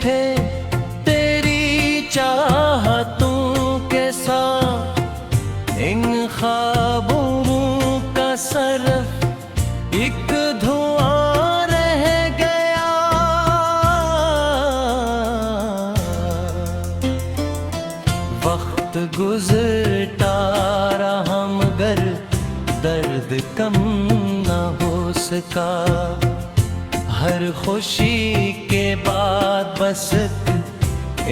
थे तेरी चाहतों के साथ इन ख्वाबों का सरफ एक धुआं रह गया। वक्त गुजरता रहा मगर दर्द कम न हो सका। हर खुशी के बाद बस एक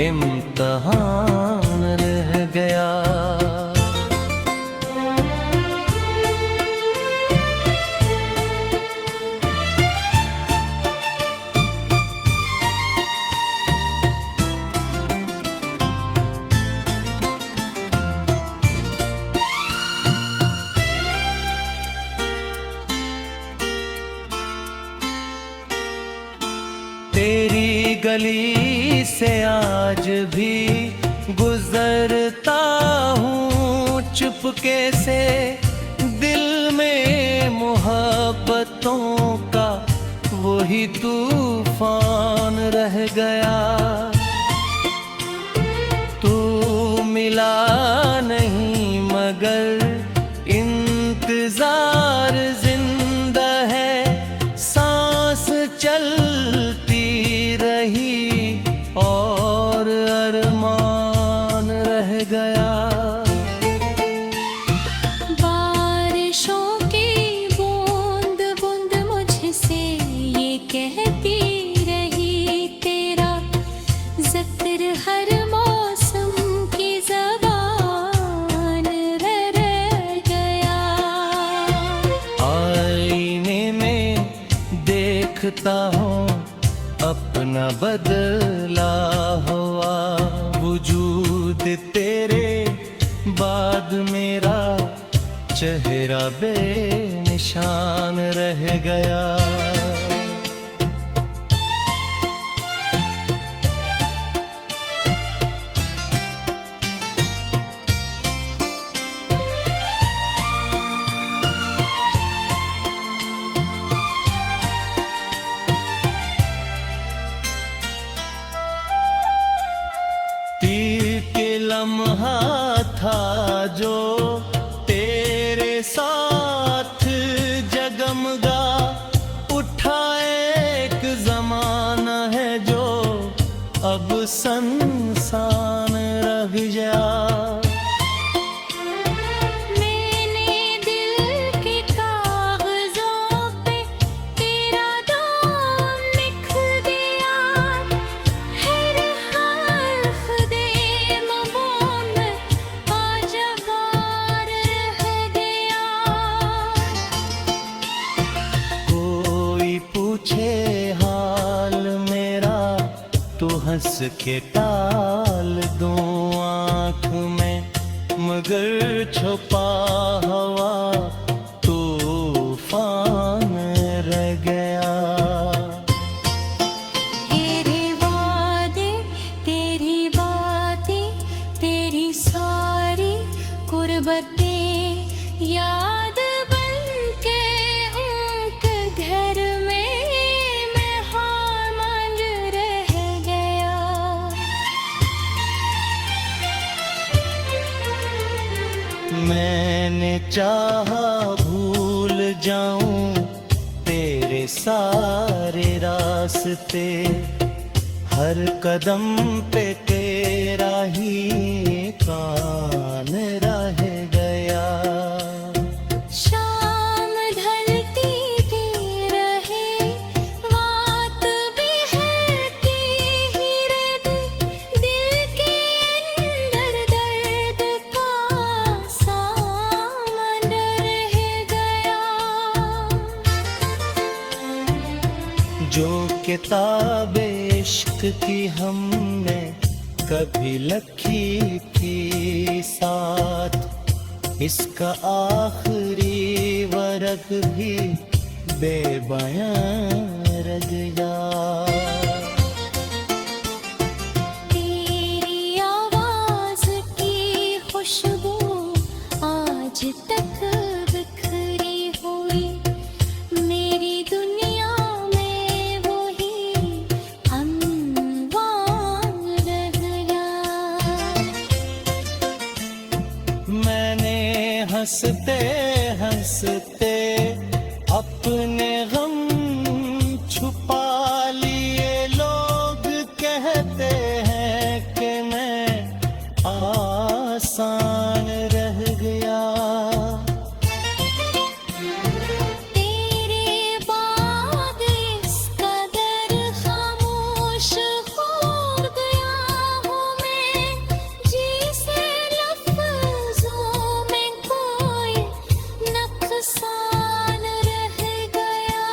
इम्तिहान रह गया। तेरी गली से आज भी गुजरता हूँ चुपके से। दिल में मोहब्बतों का वही तूफान रह गया। तू मिला नहीं मगर इंतजार जिंदा है। सांस चलती रही और अरमान रह गया। बारिशों की बूंद बूंद मुझसे ये कहती रही तेरा जिक्र हर मौसम की ज़बान रह गया। आईने में देखता हूँ अपना बदला हुआ वजूद। तेरे बाद मेरा चेहरा बेनिशान रह गया। तीर के लम्हा था जो तेरे साथ जगमगा उठा। एक जमाना है जो अब संसान रह गया। तो हंस के टाल दूं आँख में मगर छुपा हवा तूफान रह गया। तेरे वादे तेरी बातें तेरी सारी कुर्बतें याद बनके उनके घर में मैं हार मान रह गया। मैंने चाहा भूल जाऊं तेरे सारे रास्ते। हर कदम पे तेरा ही कान रह गया। शाम ढलती भी रहे बात भी है कि ही दिल के अंदर दर्द का सामान रह गया। जो किताब इश्क की हमने कभी लिखी थी साथ, इसका आखिरी वर्क भी बेबयां रह गया। तेरी आवाज की खुशबू आज तक बिखरी हुई मेरी दुनिया में वही अनवार हंसते हंसते अपने गम छुपा लिए। लोग कहते हैं कि मैं आसान रह गया। तेरे बाद इस कदर खामोश हो गया हूँ मैं, जिसे लफ्ज़ों में कोई नुकसान रह गया।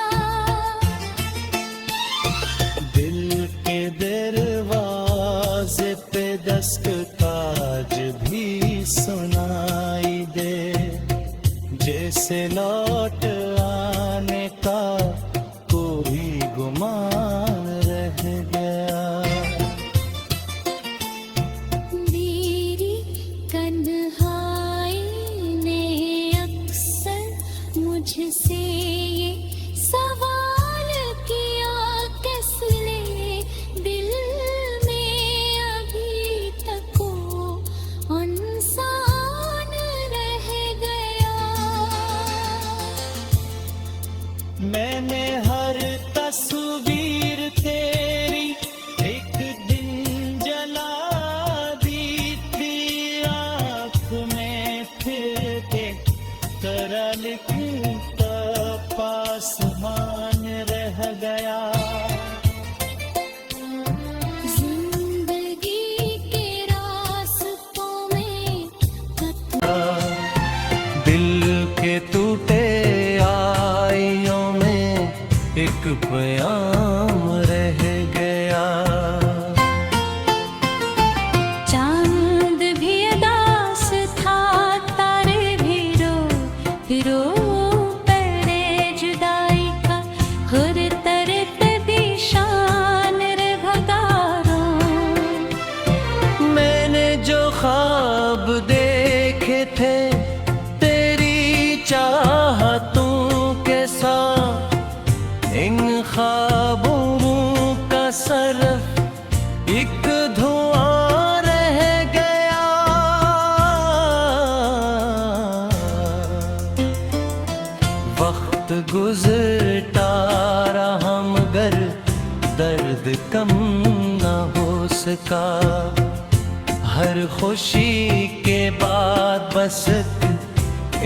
दिल के दरवाजे पे दस्तकाज भी सुनाई दे, जैसे लौट आने का कोई गुमान रह गया। मेरी तन्हाई ने अक्सर मुझसे ये सवाल किया, किसने दिल में अभी तक वो इंसान रह गया। मैंने हर तस्वीर तेरी एक दिन जला दी थी, आँख में फिर के तरह लिखता पासमान रह गया। जिंदगी के रास्तों में दिल के टूटे आइयों में एक प्याम रह गया। चांद भी उदास था, तारे भी रो पड़े जुदाई का, हर तरफ भी शान रे भगारों। मैंने जो ख्वाब देखे थे तेरी चाहतों के साथ, इन ख्वाबों का सरफ एक धुआं रह गया। वक्त गुजरता रहा मगर दर्द कम न हो सका। हर खुशी के बाद बस एक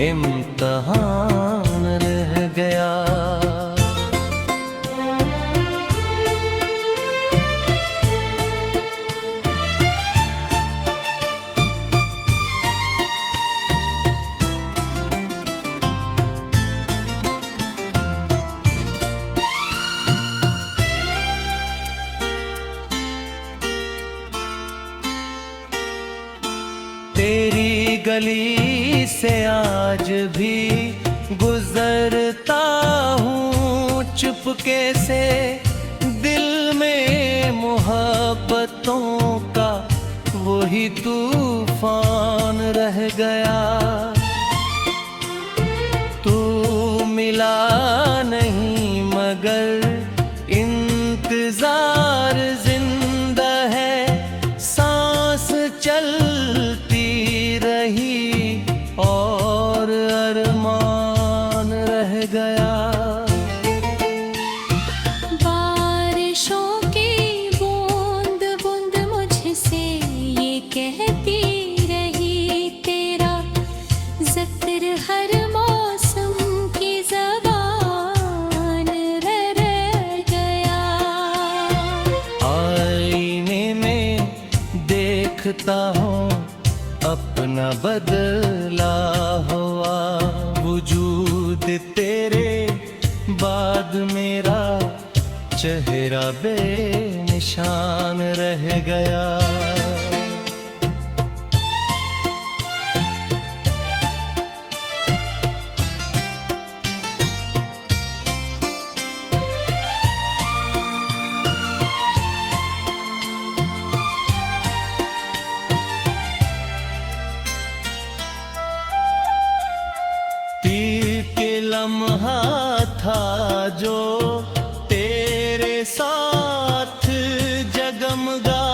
इम्तिहान रह गया। तेरी गली से आज भी गुजरता हूँ चुपके से, दिल में मोहब्बतों का वही तूफान रह गया। तू मिला नहीं मगर इंतजार जिंदा है, सांस चलती रही और अरमान रह गया। बारिशों की बूंद बूंद मुझसे ये कहती रही, तेरा जिक्र हर मौसम की ज़बान रह गया। आईने में देखता हूँ अपना बदला हुआ वजूद, तेरे बाद मेरा चेहरा बेनिशान रह गया। लम्हा था जो तेरे साथ जगमगा,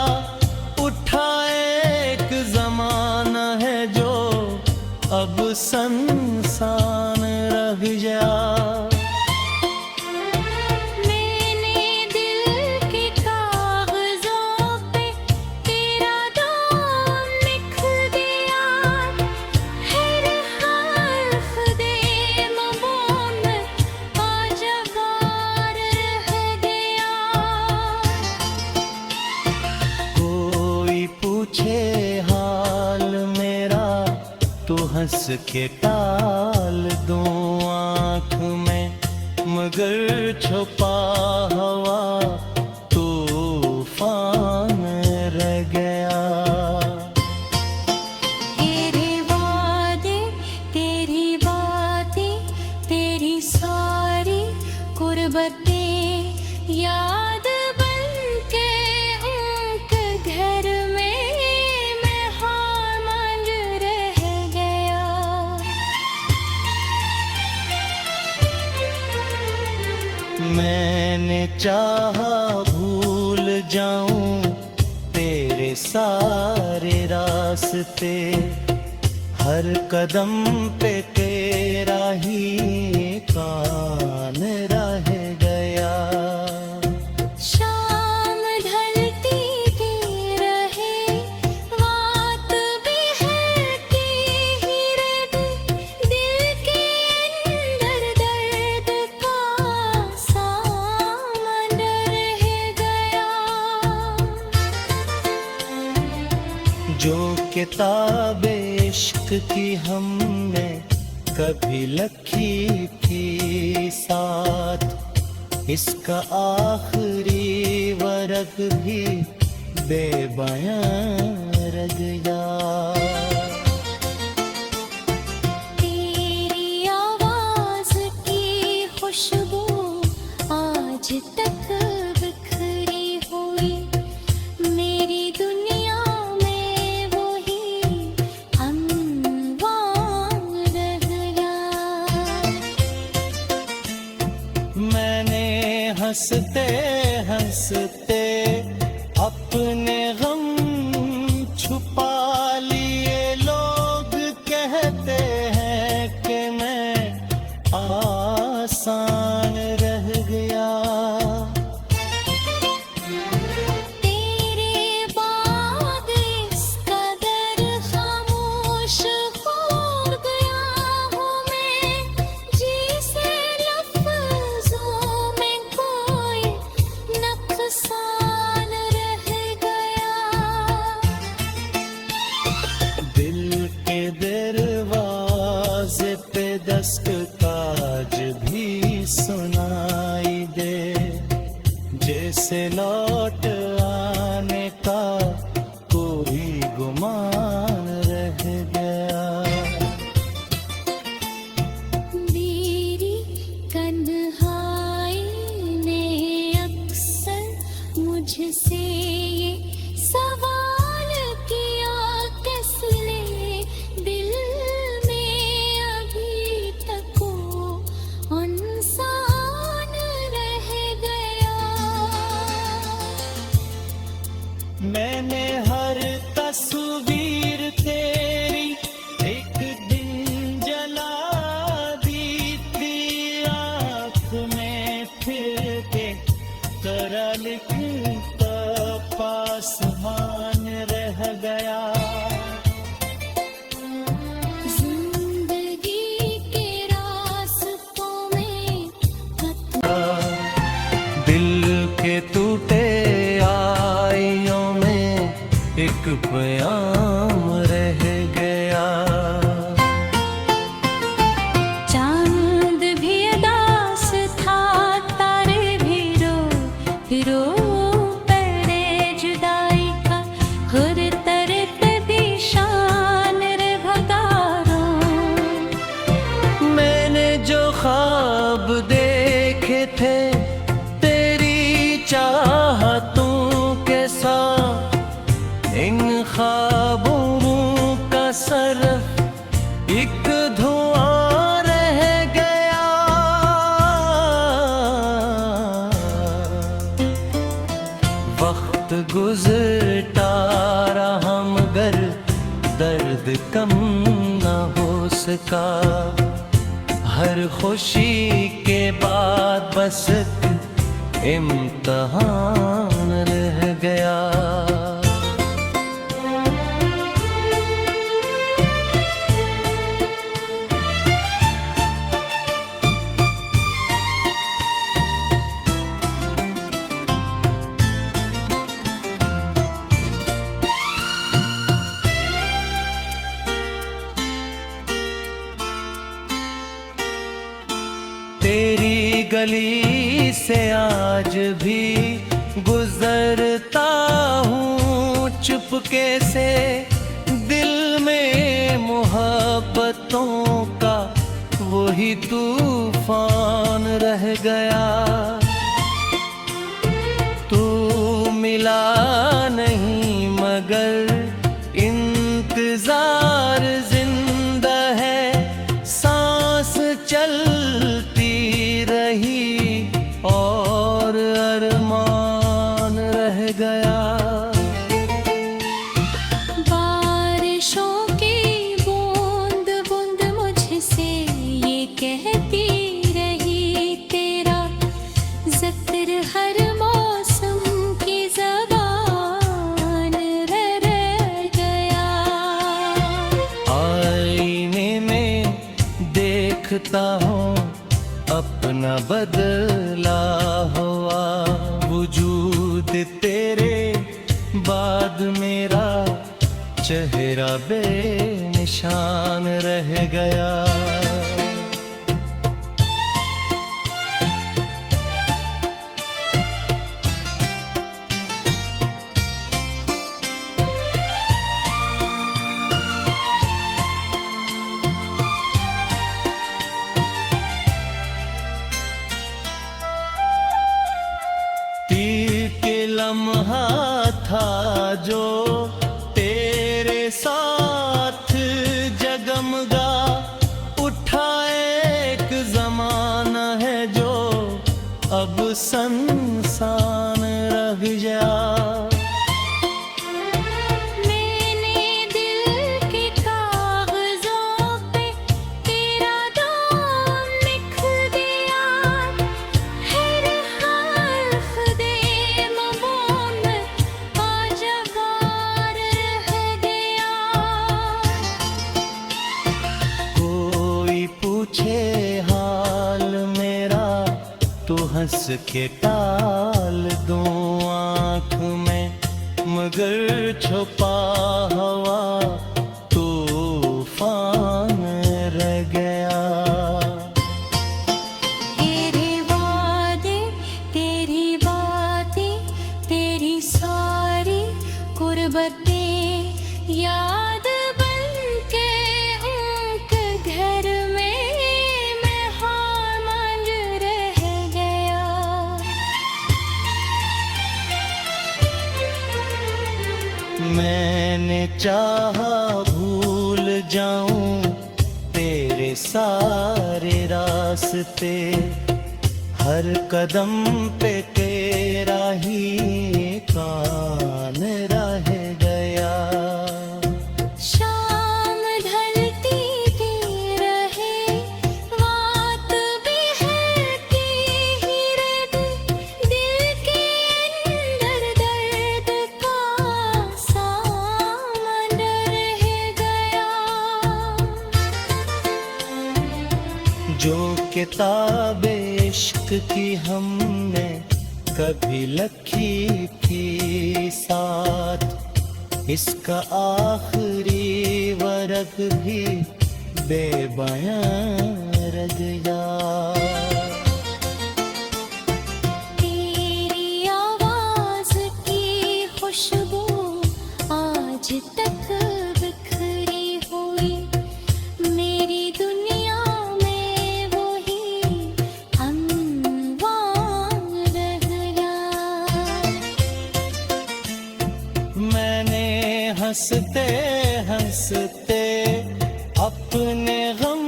हंस के टाल दूं आँख में, मगर छुपा हवा तूफान रह गया। तेरे वादे, तेरी बातें, तेरी सारी कुर्बतें याद बन के उनके घर में मैं खामोश रह गया। मैंने चाहा भूल जाऊं तेरे सारे रास्ते, हर कदम पे तेरा ही कान रह गया। शाम ढलती भी रहे, रात बिहरती ही रहे, दिल के अंदर दर्द का सामंदर रह गया। जो किताब इश्क की हमने कभी लिखी थी साथ, इसका आखिरी वर्क भी बेबयां रह गया। तेरी आवाज की खुशबू आज तक बिखरी हुई, मेरी दुनिया में वही अनवान रह गया। मैंने हंसते हंसते अपने गम छुपा लिए, लोग कहते हैं कि मैं आसान रह गया। तेरे बाद इस कदर खामोश हो गया हूँ मैं, जिसे लफ्ज़ों में कोई नुकसान रह गया। दिल के दरवाजे पे दस्तकाज भी सुनाई दे, जैसे लौट आने का कोई गुमान रह गया। मेरी तन्हाई ने अक्सर मुझसे ये सवाल किया, किसने दिल में अभी तक वो इंसान रह गया। मैंने हर तस्वीर तेरी एक दिन जला दी थी, आँख में फिर के तेरा लिखता पासमान रह गया। जिंदगी के रास्तों में दिल के टूटे आइयों में एक प्याम रह गया। चांद भी उदास था, तारे भी रो पड़े जुदाई का, हर तरफ भी शान रे भगारों। मैंने जो ख्वाब देखे थे तेरी चाहतों के साथ, इन ख्वाबों का सरफ एक धुआं रह गया। वक्त गुजरता रहा मगर दर्द कम न हो सका, हर खुशी के बाद बस एक इम्तिहान रह गया। गली से आज भी गुजरता हूँ चुपके से, दिल में मोहब्बतों का वही तूफान रह गया। तू मिला नहीं मगर इंतजार जिंदा है, सांस चलती रही और अरमान रह गया। बारिशों की बूंद बूंद मुझसे ये कहती रही, तेरा जिक्र हर मौसम की ज़बान रह गया। आईने में देखता हूँ अपना बदला हुआ वजूद, तेरे बाद मेरा चेहरा बेनिशान रह गया। के लम्हा था जो तेरे साथ जगमगा उठा, एक जमाना है जो अब संसान रह गया। तो हंस के टाल दूं आँख में, मगर छुपा हवा तूफान रह गया। तेरे वादे, तेरी बातें, तेरी सारी कुर्बतें याद बनके उनके घर में मैंने चाहा भूल जाऊं तेरे सारे रास्ते, हर कदम पे तेरा ही कान रह गया। शाम ढलती भी रहे, रात भी है कि ही रह, दिल के अंदर दर्द का सामान रह गया। जो किताब इश्क की हमने कभी लिखी थी साथ, इसका आखिरी वर्क भी बेबयां रह गया। तेरी आवाज की खुशबू आज तक बिखरी हुई, मेरी दुनिया में वही अनवान रह गया। मैंने हंसते हंसते अपने गम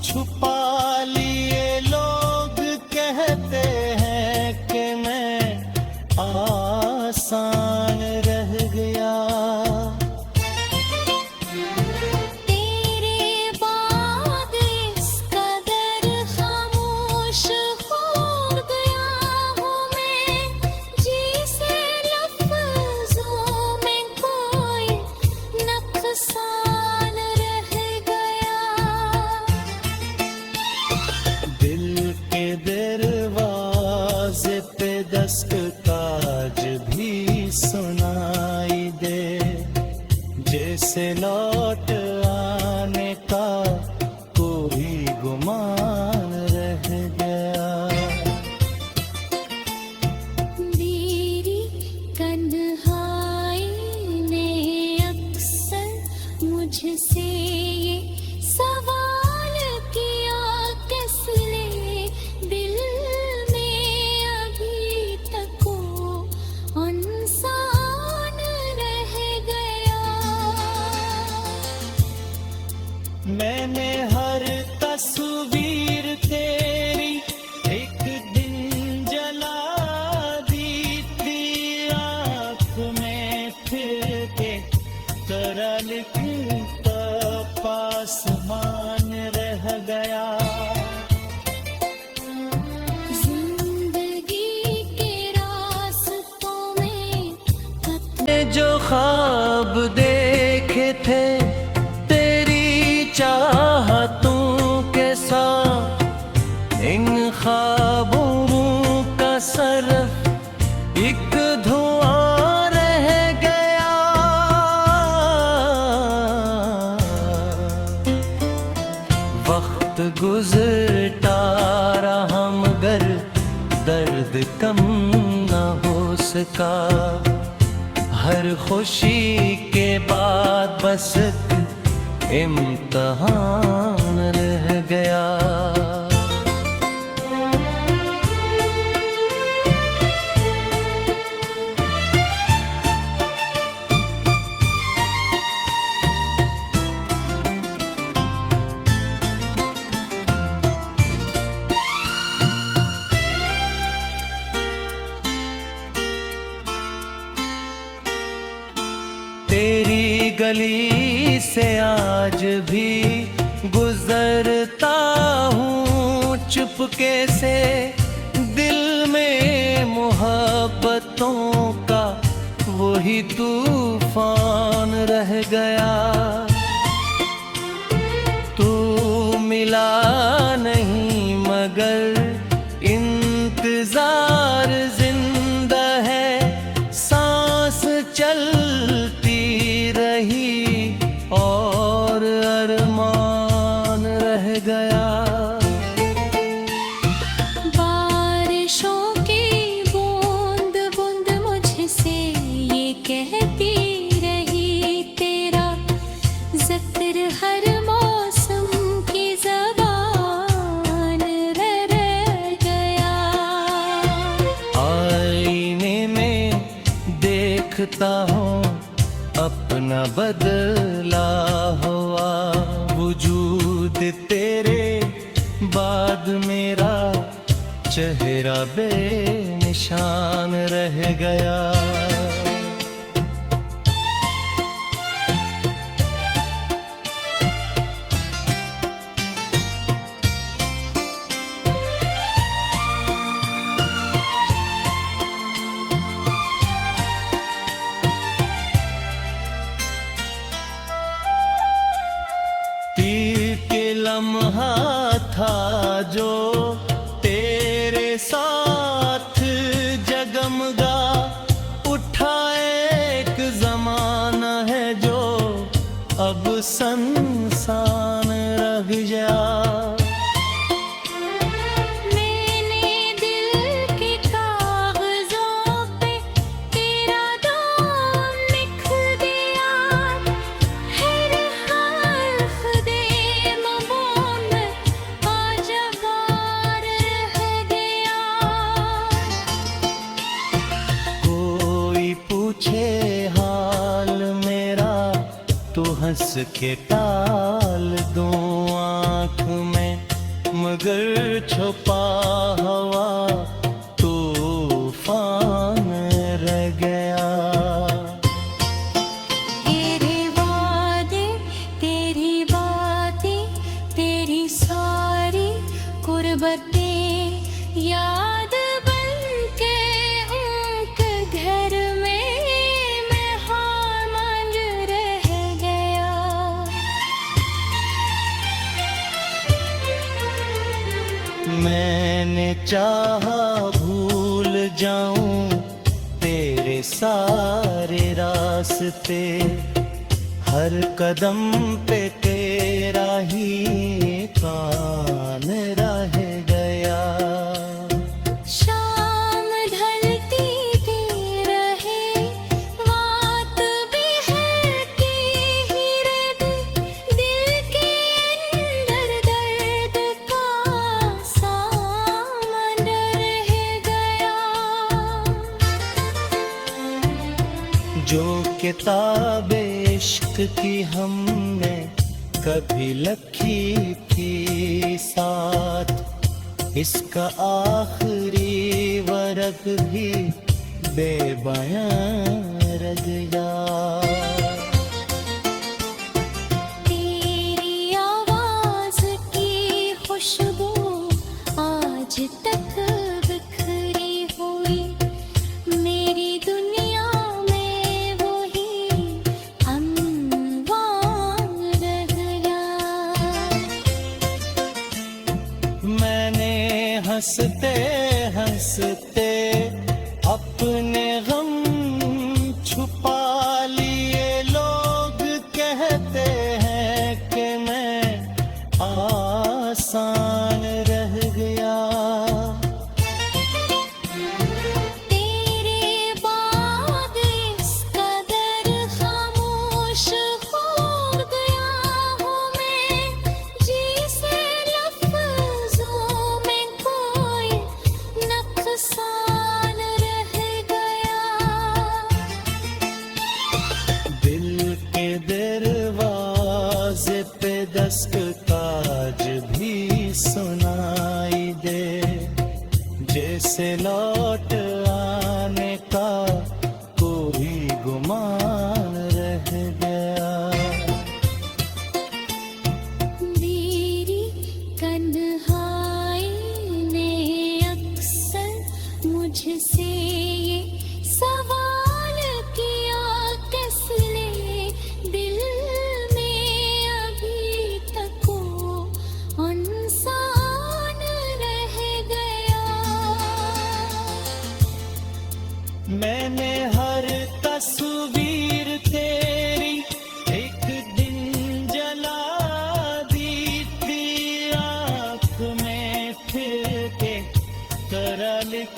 छुपा लिए, लोग कहते हैं कि मैं आसान रह गया। तेरे बाद इस कदर खामोश हो गया हूँ मैं, जिसे लफ्ज़ों में कोई नुकसान रह गया। दिल के दरवाजे पे दस्तकाज भी सुनाई दे, जैसे लौट आने का कोई गुमान रह गया। तन्हाई ने अक्सर मुझसे ये सवाल किया, किस लिए दिल में अभी तक वो इंसान रह गया। मैंने हर तस्वीर तेरी एक दिन जला दी थी, आँख में फिर के तरल पासमान रह गया। जिंदगी के रास्तों में जो ख्वाब देखे थे तेरी चाहतों के साथ, इन ख्वाबों का सरफ एक धुआं रह गया। वक्त गुजरता रहा मगर दर्द कम न हो सका। हर खुशी के बाद बस एक इम्तिहान रह गया। तेरी गली से आज भी गुजरता हूँ चुपके से, दिल में मोहब्बतों का वही तूफान रह गया। तू मिला नहीं मगर इंतजार जिंदा है, सांस चलती रही और अरमान रह गया। बारिशों की बूंद बूंद मुझसे ये कहती रही, तेरा जिक्र हर मौसम की ज़बान रह गया। आईने में देखता हूँ अपना बदला हुआ वजूद, तेरे बाद मेरा चेहरा बेनिशान रह गया। तीर के लम्हा था जो तेरे साथ जगमगा उठा, एक जमाना है जो अब संसान रह गया। मैंने दिल के कागजों पे तेरा नाम लिख दिया, हर हर्फ दे मबून आज बार रह गया। कोई पूछे हाल मेरा तो हंस के टाल दूं आँख में, मगर छुपा हवा तूफान रह गया। तेरे वादे तेरी बातें तेरी सारी कुर्बतें याद बन के उनके घर में मैं हामल रह गया। मैंने चाहा भूल जाऊं तेरे सारे रास्ते, हर कदम पे तेरा ही कान रह गया। शाम ढलती दी रहे जो किताब इश्क की हमने कभी लिखी थी साथ, इसका आखिरी वर्क भी बेबयां रह गया। तेरी आवाज की खुशबू आज तक बिखरी हुई, मेरी दुनिया में वही अनवान रह गया। मैंने हंसते हंसते अपने गम छुपा लिए, लोग कहते हैं कि मैं आसान रह गया। तेरे बाद इस कदर खामोश हो गया हूँ मैं, जिसे लफ्जों में कोई नुकसान रह गया। दिल के दरवाजे पे दस्तकाज भी सुनाई दे, जैसे लौट आने का कोई गुमान रह गया। मेरी तन्हाई ने अक्सर मुझसे ये सवाल किया, किस लिए दिल में अभी तक वो इंसान रह गया। मैंने हर तस्वीर तेरी एक दिन जला दी थी, आँख में फिर के तरह लिख